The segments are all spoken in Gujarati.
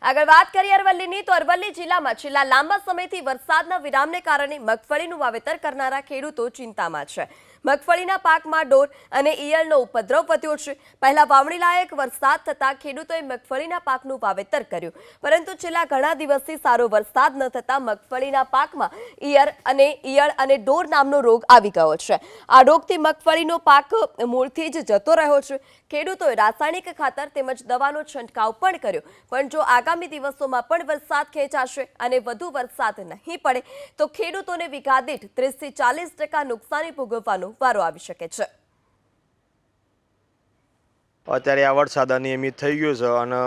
આગળ વાત કરીએ અરવલ્લીની તો અરવલ્લી જિલ્લામાં છેલ્લા લાંબા સમયથી વરસાદના વિરામને કારણે મગફળીનું વાવેતર કરનારા ખેડૂતો ચિંતામાં છે। મગફળીના પાકમાં ઢોર અને ઈયળનો ઉપદ્રવ વધ્યો છે। પહેલા વાવણી લાયક વરસાદ થતાં ખેડૂતોએ મગફળીના પાકનું વાવેતર કર્યું, પરંતુ છેલ્લા ઘણા દિવસથી સારો વરસાદ ન થતાં મગફળીના પાકમાં ઈયળ અને ઢોર નામનો રોગ આવી ગયો છે। આ રોગથી મગફળીનો પાક મૂળથી જ જતો રહ્યો છે। ખેડૂતોએ રાસાયણિક ખાતર તેમજ દવાનો છંટકાવ પણ કર્યો, પણ જો આગામી દિવસોમાં પણ વરસાદ ખેંચાશે અને વધુ વરસાદ નહીં પડે તો ખેડૂતોને વીઘા દીઠ 30 થી 40% નુકસાની ભોગવવાનો વારો આવી શકે છે। અત્યારે આ વરસાદ અનિયમિત થઈ ગયો છે અને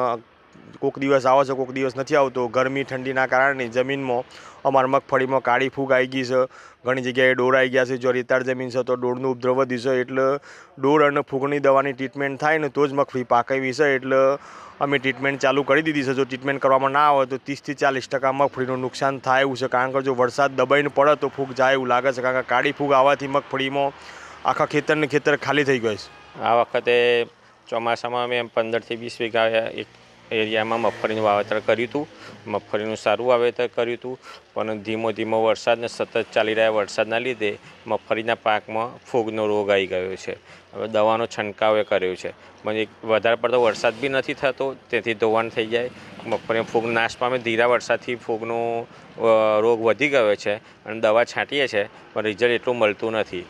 કોઈક દિવસ આવે છે, કોઈક દિવસ નથી આવતો। ગરમી ઠંડીના કારણે જમીનમાં અમારા મગફળીમાં કાળી ફૂગ આવી ગઈ છે। ઘણી જગ્યાએ ઢોર આવી ગયા છે। જો રેતાળ જમીન છે તો ઢોરનું ઉપદ્રવ વધી છે, એટલે ઢોર અને ફૂગની દવાની ટ્રીટમેન્ટ થાય ને તો જ મગફળી પાકે એવી છે। એટલે અમે ટ્રીટમેન્ટ ચાલુ કરી દીધી છે। જો ટ્રીટમેન્ટ કરવામાં ના આવે તો 30 થી 40% મગફળીનું નુકસાન થાય એવું છે, કારણ કે જો વરસાદ દબાઈને પડે તો ફૂગ જાય એવું લાગે છે, કારણ કે કાળી ફૂગ આવવાથી મગફળીમાં આખા ખેતરને ખેતર ખાલી થઈ ગયું છે। આ વખતે ચોમાસામાં અમે 15 થી 20 વીઘા એક એરિયામાં મગફળીનું વાવેતર કર્યું હતું। મગફળીનું સારું વાવેતર કર્યું હતું, પણ ધીમો વરસાદને સતત ચાલી રહ્યા વરસાદના લીધે મગફળીના પાકમાં ફૂગનો રોગ આવી ગયો છે। હવે દવાનો છંટકાવ કર્યો છે, પણ વધારે પડતો વરસાદ બી નથી થતો, તેથી ધોવાણ થઈ જાય, મગફળીમાં ફૂગ નાશ પામે। ધીરા વરસાદથી ફૂગનો રોગ વધી ગયો છે અને દવા છાંટીએ છીએ, પણ રિઝલ્ટ એટલું મળતું નથી।